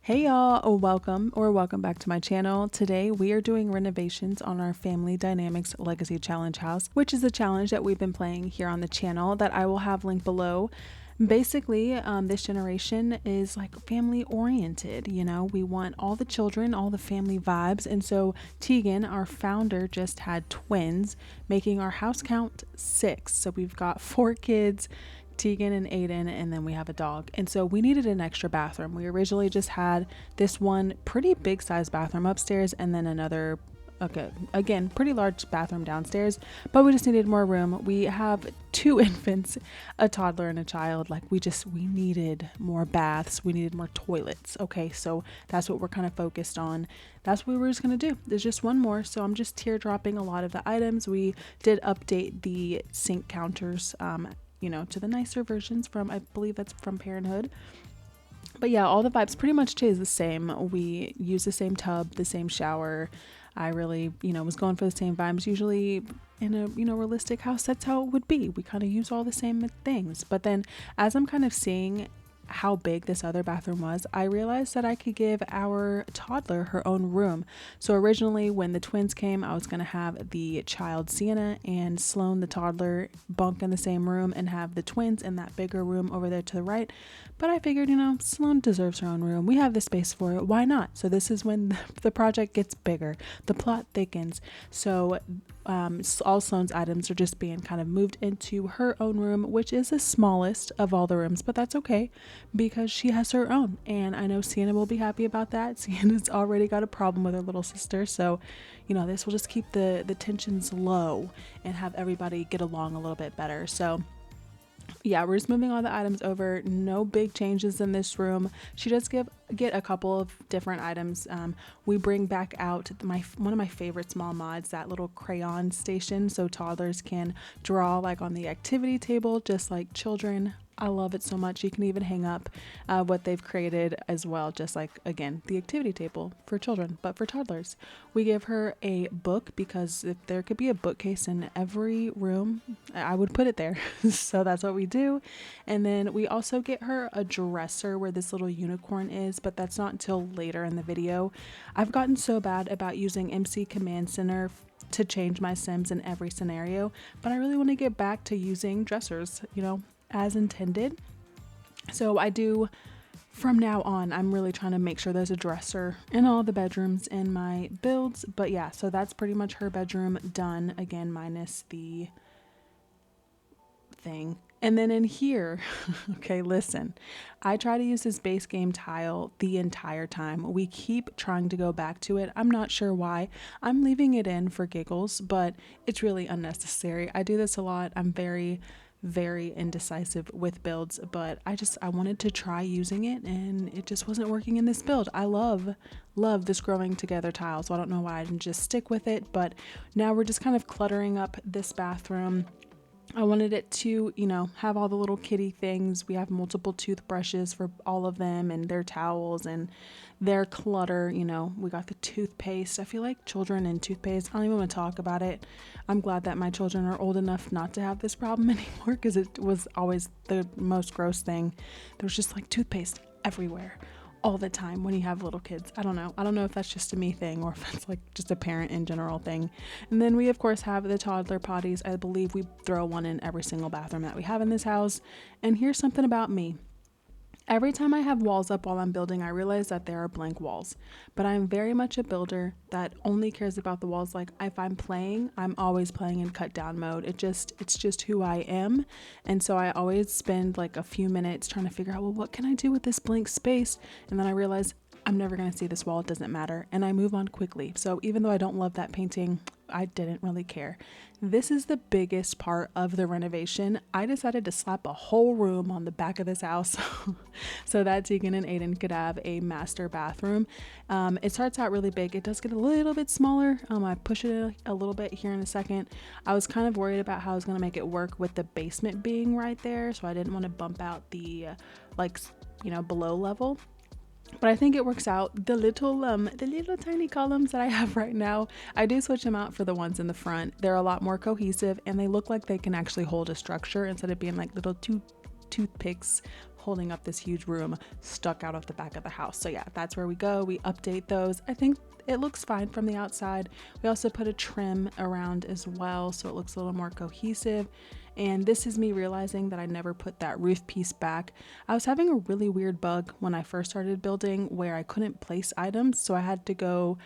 Hey y'all, welcome back to my channel. Today we are doing renovations on our Family Dynamics Legacy Challenge house, which is a challenge that we've been playing here on the channel that I will have linked below. Basically, this generation is like family oriented, we want all the children, all the family vibes. And so Tegan, our founder, just had twins, making our house count 6. So we've got 4 kids, Tegan and Aiden, and then we have a dog. And so we needed an extra bathroom. We originally just had this one pretty big size bathroom upstairs and then another, okay, again, pretty large bathroom downstairs, but we just needed more room. We have 2 infants, a toddler and a child. Like we needed more baths. We needed more toilets. Okay. So that's what we're kind of focused on. That's what we were just going to do. There's just one more. So I'm just teardropping a lot of the items. We did update the sink counters, to the nicer versions from, I believe that's from Parenthood. But yeah, all the vibes pretty much stays the same. We use the same tub, the same shower. I really, was going for the same vibes. Usually in a, realistic house, that's how it would be. We kind of use all the same things. But then as I'm kind of seeing how big this other bathroom was, I realized that I could give our toddler her own room. So originally when the twins came, I was going to have the child Sienna and Sloan the toddler bunk in the same room and have the twins in that bigger room over there to the right. But I figured, Sloan deserves her own room. We have the space for it. Why not? So this is when the project gets bigger. The plot thickens. So all Sloan's items are just being kind of moved into her own room, which is the smallest of all the rooms, but that's okay because she has her own. And I know Sienna will be happy about that. Sienna's already got a problem with her little sister. So, this will just keep the tensions low and have everybody get along a little bit better. So yeah, we're just moving all the items over. No big changes in this room. She does get a couple of different items. We bring back out one of my favorite small mods, that little crayon station, so toddlers can draw like on the activity table, just like children. I love it so much. You can even hang up what they've created as well, just like, again, the activity table for children, but for toddlers. We give her a book because if there could be a bookcase in every room, I would put it there. So that's what we do. And then we also get her a dresser where this little unicorn is, but that's not until later in the video. I've gotten so bad about using MC Command Center to change my Sims in every scenario, but I really want to get back to using dressers, as intended. So I do, from now on, I'm really trying to make sure there's a dresser in all the bedrooms in my builds. But yeah, so that's pretty much her bedroom done, again, minus the thing. And then in here, okay, listen, I try to use this base game tile the entire time. We keep trying to go back to it. I'm not sure why. I'm leaving it in for giggles, but it's really unnecessary. I do this a lot. I'm very indecisive with builds, but I wanted to try using it and it just wasn't working in this build. I love this growing together tile, so I don't know why I didn't just stick with it, but now we're just kind of cluttering up this bathroom. I wanted it to, have all the little kitty things. We have multiple toothbrushes for all of them and their towels and their clutter. We got the toothpaste. I feel like children and toothpaste, I don't even want to talk about it. I'm glad that my children are old enough not to have this problem anymore because it was always the most gross thing. There was just like toothpaste everywhere all the time when you have little kids. I don't know if that's just a me thing or if that's like just a parent in general thing. And then we of course have the toddler potties. I believe we throw one in every single bathroom that we have in this house. And here's something about me. Every time I have walls up while I'm building, I realize that there are blank walls, but I'm very much a builder that only cares about the walls. Like if I'm playing, I'm always playing in cut down mode. It's just who I am. And so I always spend like a few minutes trying to figure out, well, what can I do with this blank space? And then I realize I'm never going to see this wall. It doesn't matter. And I move on quickly. So even though I don't love that painting, I didn't really care. This is the biggest part of the renovation. I decided to slap a whole room on the back of this house so that Tegan and Aiden could have a master bathroom. It starts out really big. It does get a little bit smaller. I push it a little bit here in a second. I was kind of worried about how I was going to make it work with the basement being right there. So I didn't want to bump out the below level. But I think it works out. The little tiny columns that I have right now, I do switch them out for the ones in the front. They're a lot more cohesive and they look like they can actually hold a structure instead of being like little toothpicks holding up this huge room stuck out of the back of the house. So yeah, that's where we go. We update those. I think it looks fine from the outside. We also put a trim around as well, so it looks a little more cohesive. And this is me realizing that I never put that roof piece back. I was having a really weird bug when I first started building where I couldn't place items, so I had to go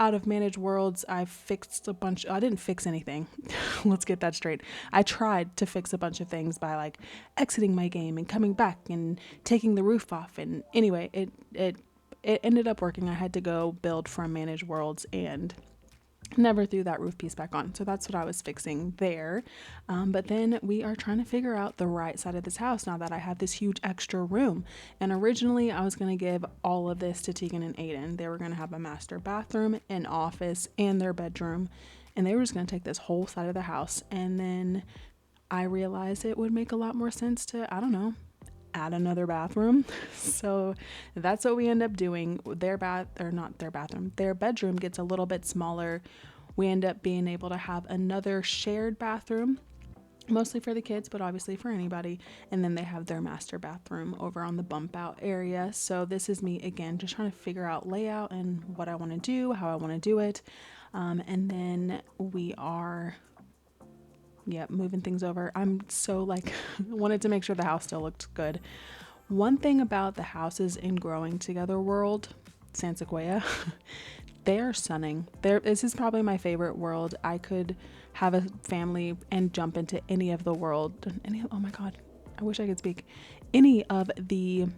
out of Manage Worlds. I didn't fix anything. Let's get that straight. I tried to fix a bunch of things by like exiting my game and coming back and taking the roof off. And anyway, it ended up working. I had to go build from Manage Worlds and never threw that roof piece back on. So that's what I was fixing there. But then we are trying to figure out the right side of this house now that I have this huge extra room. And originally I was going to give all of this to Tegan and Aiden. They were going to have a master bathroom, an office, and their bedroom. And they were just going to take this whole side of the house. And then I realized it would make a lot more sense to, I don't know, add another bathroom. So that's what we end up doing. Their bedroom gets a little bit smaller. We end up being able to have another shared bathroom, mostly for the kids, but obviously for anybody. And then they have their master bathroom over on the bump out area. So this is me again, just trying to figure out layout and what I want to do, how I want to do it. And then we are moving things over. I'm so like wanted to make sure the house still looked good. One thing about the houses in Growing Together world, San Sequoia, they are stunning. This is probably my favorite world. I could have a family and jump into any of the world. Oh my God, I wish I could speak. Any of the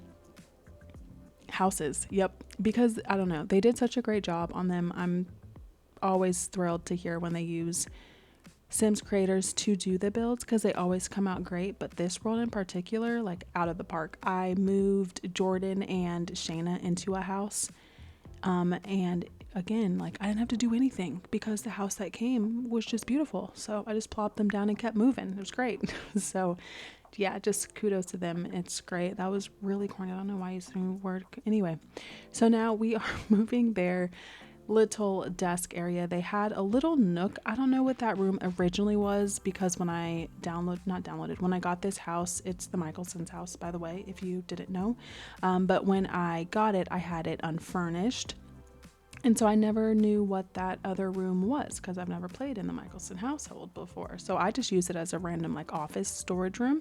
houses. Yep. Because I don't know, they did such a great job on them. I'm always thrilled to hear when they use Sims creators to do the builds because they always come out great, but this world in particular, like out of the park. I moved Jordan and Shayna into a house, and again, like I didn't have to do anything because the house that came was just beautiful. So I just plopped them down and kept moving. It was great. So yeah, just kudos to them. It's great. That was really corny. I don't know why I used the word. Anyway, so now we are moving their little desk area. They had a little nook. I don't know what that room originally was because when I when I got this house, it's the Michelson's house, by the way, if you didn't know. But when I got it, I had it unfurnished. And so I never knew what that other room was because I've never played in the Michelson household before. So I just used it as a random like office storage room.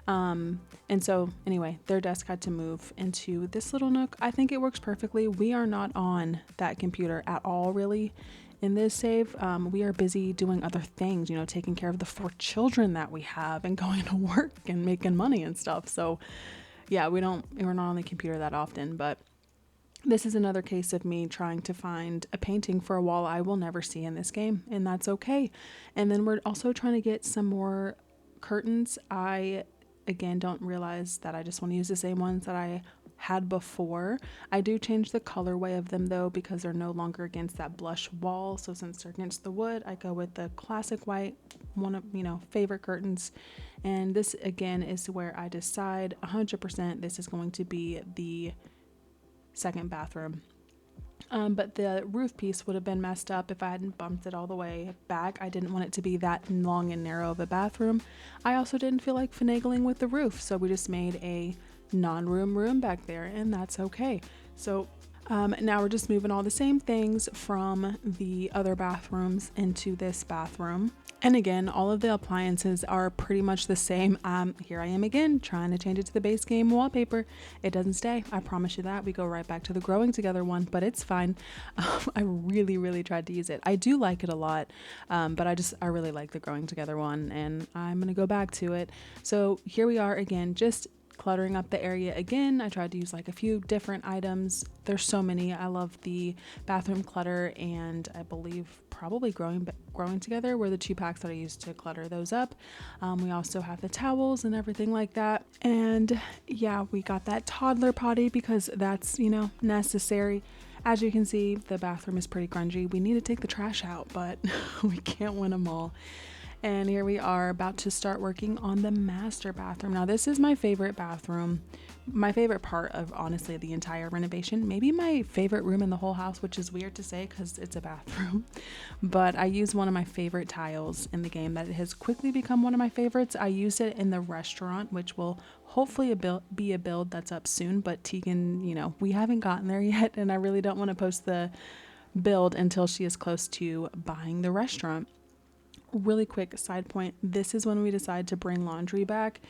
And so anyway, their desk had to move into this little nook. I think it works perfectly. We are not on that computer at all, really, in this save. We are busy doing other things, you know, taking care of the 4 children that we have and going to work and making money and stuff. So yeah, we're not on the computer that often, but this is another case of me trying to find a painting for a wall I will never see in this game, and that's okay. And then we're also trying to get some more curtains. I, again, don't realize that I just want to use the same ones that I had before. I do change the colorway of them though because they're no longer against that blush wall. So since they're against the wood, I go with the classic white, one of, favorite curtains. And this again is where I decide 100% this is going to be the second bathroom. But the roof piece would have been messed up if I hadn't bumped it all the way back. I didn't want it to be that long and narrow of a bathroom. I also didn't feel like finagling with the roof, so we just made a room back there, and that's okay. So now we're just moving all the same things from the other bathrooms into this bathroom. And again, all of the appliances are pretty much the same. Here I am again, trying to change it to the base game wallpaper. It doesn't stay. I promise you that. We go right back to the Growing Together one, but it's fine. I really, really tried to use it. I do like it a lot, but I really like the Growing Together one, and I'm going to go back to it. So here we are again, just cluttering up the area again. I tried to use like a few different items. There's so many. I love the bathroom clutter, and I believe probably growing together were the 2 packs that I used to clutter those up. We also have the towels and everything like that. And yeah, we got that toddler potty because that's, necessary. As you can see, the bathroom is pretty grungy. We need to take the trash out, but we can't win them all. And here we are about to start working on the master bathroom. Now this is my favorite bathroom, my favorite part of honestly the entire renovation, maybe my favorite room in the whole house, which is weird to say because it's a bathroom. But I use one of my favorite tiles in the game that has quickly become one of my favorites. I used it in the restaurant, which will hopefully be a build that's up soon, but Tegan, we haven't gotten there yet, and I really don't want to post the build until she is close to buying the restaurant. Really quick side point, this is when we decide to bring laundry back.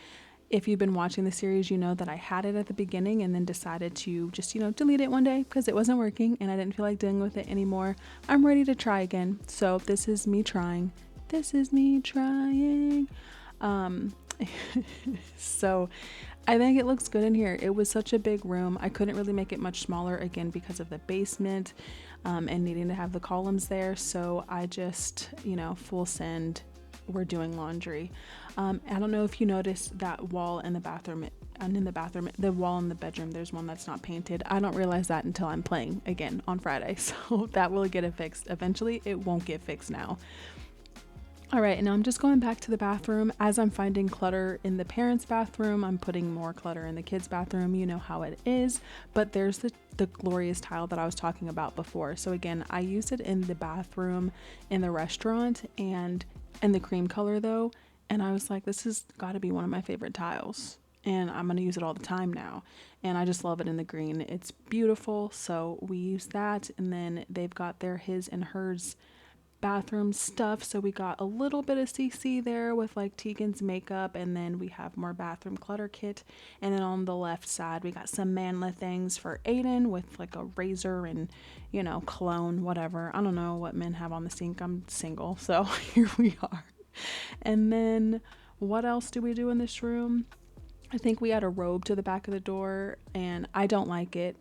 If you've been watching the series, you know that I had it at the beginning and then decided to just, delete it one day because it wasn't working and I didn't feel like dealing with it anymore. I'm ready to try again. So this is me trying. So I think it looks good in here. It was such a big room. I couldn't really make it much smaller again because of the basement and needing to have the columns there. So I just, full send. We're doing laundry. I don't know if you noticed that wall in the bathroom, the wall in the bedroom, there's one that's not painted. I don't realize that until I'm playing again on Friday. So that will get it fixed eventually. It won't get fixed now. All right, and now I'm just going back to the bathroom. As I'm finding clutter in the parents' bathroom, I'm putting more clutter in the kids' bathroom. You know how it is, but there's the glorious tile that I was talking about before. So again, I used it in the bathroom in the restaurant and the cream color though, and I was like, this has got to be one of my favorite tiles, and I'm going to use it all the time now, and I just love it in the green. It's beautiful, so we use that, and then they've got their his and hers bathroom stuff, so we got a little bit of CC there with like Tegan's makeup, and then we have more bathroom clutter kit, and then on the left side we got some manly things for Aiden with like a razor and cologne, whatever. I don't know what men have on the sink. I'm single, so here we are. And then what else do we do in this room? I think we add a robe to the back of the door, and I don't like it.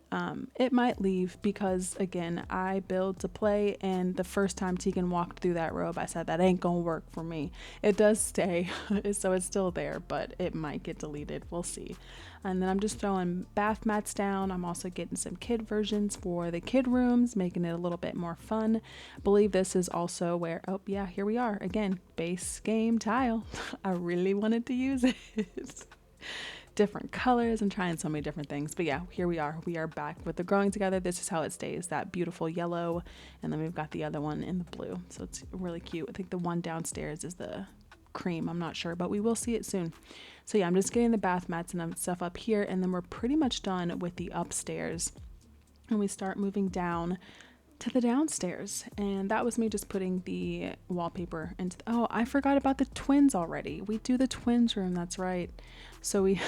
It might leave because, again, I build to play, and the first time Tegan walked through that robe, I said, that ain't gonna work for me. It does stay, so it's still there, but it might get deleted. We'll see. And then I'm just throwing bath mats down. I'm also getting some kid versions for the kid rooms, making it a little bit more fun. I believe this is also where, oh yeah, here we are. Again, base game tile. I really wanted to use it. Different colors. I'm trying so many different things, but yeah, here we are back with the growing together. This is how it stays, that beautiful yellow, and then we've got the other one in the blue, so it's really cute. I think the one downstairs is the cream, I'm not sure, but we will see it soon. So yeah, I'm just getting the bath mats and stuff up here, and then we're pretty much done with the upstairs, and we start moving down to the downstairs, and that was me just putting the wallpaper into oh, I forgot about the twins already. We do the twins room, that's right. So we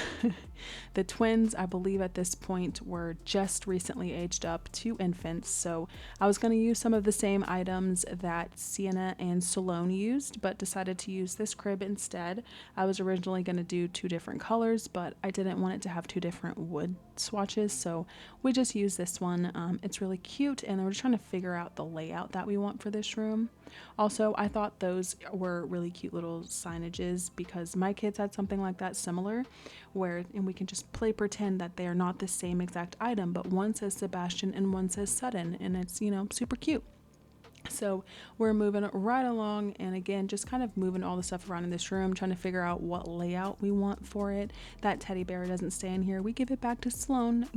the twins, I believe at this point, were just recently aged up to infants, so I was going to use some of the same items that Sienna and Salone used, but decided to use this crib instead. I was originally going to do two different colors, but I didn't want it to have two different wood swatches, so we just used this one. It's really cute, and then we're just trying to figure out the layout that we want for this room. Also, I thought those were really cute little signages because my kids had something like that similar, and we can just play pretend that they are not the same exact item, but one says Sebastian and one says Sutton, and it's super cute. So we're moving right along, and again, just kind of moving all the stuff around in this room, trying to figure out what layout we want for it. That teddy bear doesn't stay in here. We give it back to Sloane.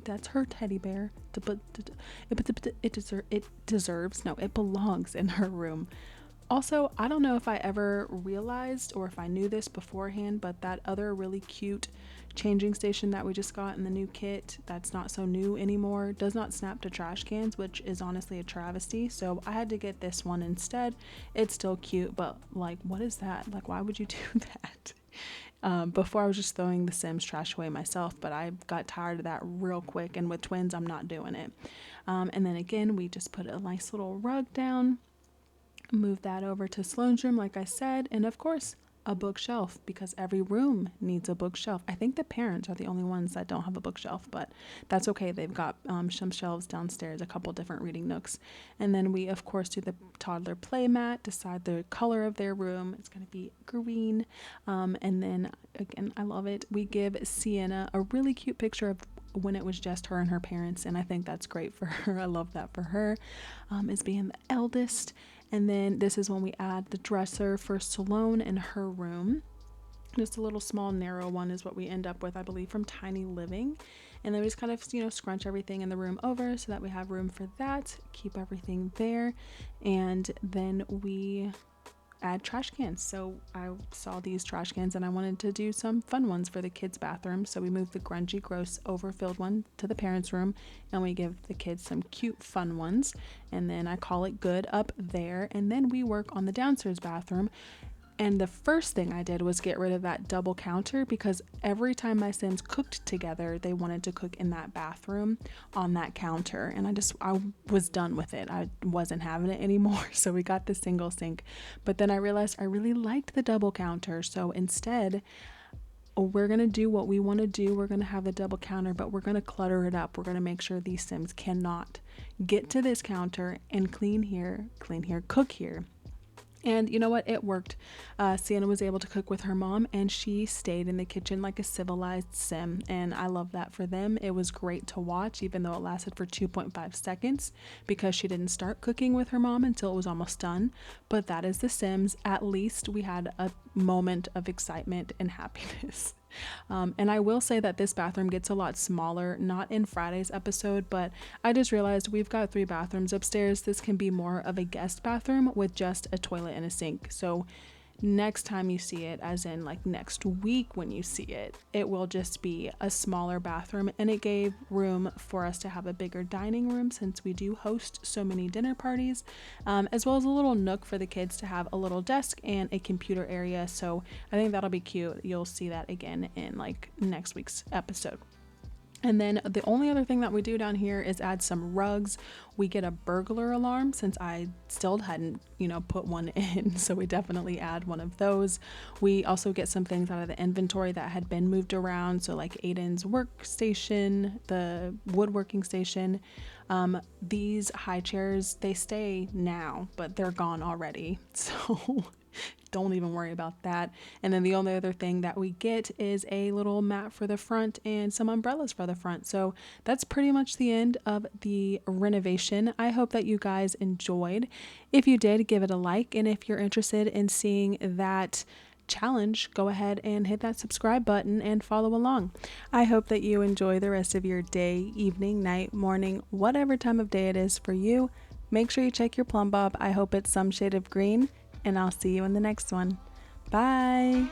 That's her teddy bear. It belongs in her room. Also, I don't know if I ever realized or if I knew this beforehand, but that other really cute changing station that we just got in the new kit, that's not so new anymore, does not snap to trash cans, which is honestly a travesty. So I had to get this one instead. It's still cute, but like, what is that? Like, why would you do that? Before I was just throwing the Sims trash away myself, but I got tired of that real quick, and with twins, I'm not doing it. And then again, we just put a nice little rug down. Move that over to Sloane's room, like I said, and of course a bookshelf, because every room needs a bookshelf. I think the parents are the only ones that don't have a bookshelf, but that's okay. They've got some shelves downstairs, a couple different reading nooks. And then we of course do the toddler play mat, decide the color of their room. It's going to be green, and then again, I love it, we give Sienna a really cute picture of when it was just her and her parents, and I think that's great for her. I love that for her, as being the eldest. And then this is when we add the dresser for Salome in her room. Just a little small narrow one is what we end up with, I believe, from Tiny Living. And then we just kind of, scrunch everything in the room over so that we have room for that, keep everything there. And then we add trash cans. So I saw these trash cans and I wanted to do some fun ones for the kids' bathroom. So we moved the grungy, gross, overfilled one to the parents' room, and we give the kids some cute, fun ones. And then I call it good up there. And then we work on the downstairs bathroom. And the first thing I did was get rid of that double counter, because every time my Sims cooked together, they wanted to cook in that bathroom on that counter. And I was done with it. I wasn't having it anymore. So we got the single sink. But then I realized I really liked the double counter. So instead, we're going to do what we want to do. We're going to have the double counter, but we're going to clutter it up. We're going to make sure these Sims cannot get to this counter and clean here, cook here. And you know what? It worked. Sienna was able to cook with her mom, and she stayed in the kitchen like a civilized Sim. And I love that for them. It was great to watch, even though it lasted for 2.5 seconds, because she didn't start cooking with her mom until it was almost done. But that is The Sims. At least we had a moment of excitement and happiness. And I will say that this bathroom gets a lot smaller, not in Friday's episode, but I just realized we've got 3 bathrooms upstairs. This can be more of a guest bathroom with just a toilet and a sink. So next time you see it, as in like next week when you see it, it will just be a smaller bathroom, and it gave room for us to have a bigger dining room since we do host so many dinner parties, as well as a little nook for the kids to have a little desk and a computer area. So I think that'll be cute. You'll see that again in like next week's episode. And then the only other thing that we do down here is add some rugs. We get a burglar alarm since I still hadn't, put one in. So we definitely add one of those. We also get some things out of the inventory that had been moved around. So like Aiden's workstation, the woodworking station. These high chairs, they stay now, but they're gone already. So don't even worry about that. And then the only other thing that we get is a little mat for the front and some umbrellas for the front. So that's pretty much the end of the renovation. I hope that you guys enjoyed. If you did, give it a like. And if you're interested in seeing that challenge, go ahead and hit that subscribe button and follow along. I hope that you enjoy the rest of your day, evening, night, morning, whatever time of day it is for you. Make sure you check your plumb bob. I hope it's some shade of green. And I'll see you in the next one. Bye.